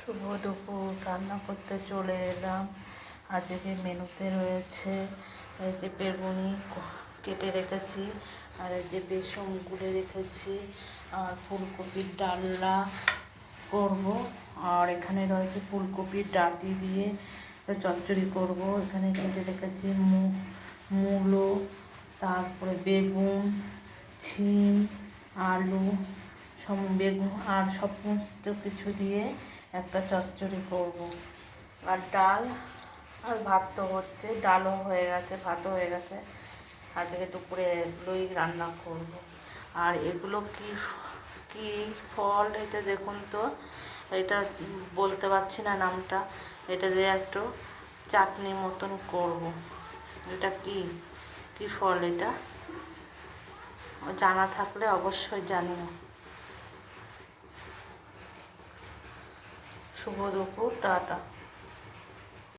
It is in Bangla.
শুভ দুপুর। রান্না করতে চলে এলাম। আজকে মেনুতে রয়েছে এই যে বেগুনি কেটে রেখেছি, আর এই যে বেসন গুলে রেখেছি, আর ফুলকপির ডালনা করব। আর এখানে রয়েছে ফুলকপির ডাঁটি দিয়ে চচ্চড়ি করব। এখানে কেটে রেখেছি মূলো, তারপরে বেগুন, ছিম, আলু, বেগুন আর সমস্ত কিছু দিয়ে একটা চচ্চড়ি করব। আর ডাল আর ভাত তো হচ্ছে, ডালও হয়ে গেছে, ভাতও হয়ে গেছে। আজকে দুপুরে এগুলোই রান্না করব। আর এগুলো কি কি ফল এটা দেখুন তো, এটা বলতে পারছি না নামটা। এটা দিয়ে একটু চাটনি মতন করব। এটা কি কি ফল, এটা জানা থাকলে অবশ্যই জানিও। শুভ দুপুর, টাটা।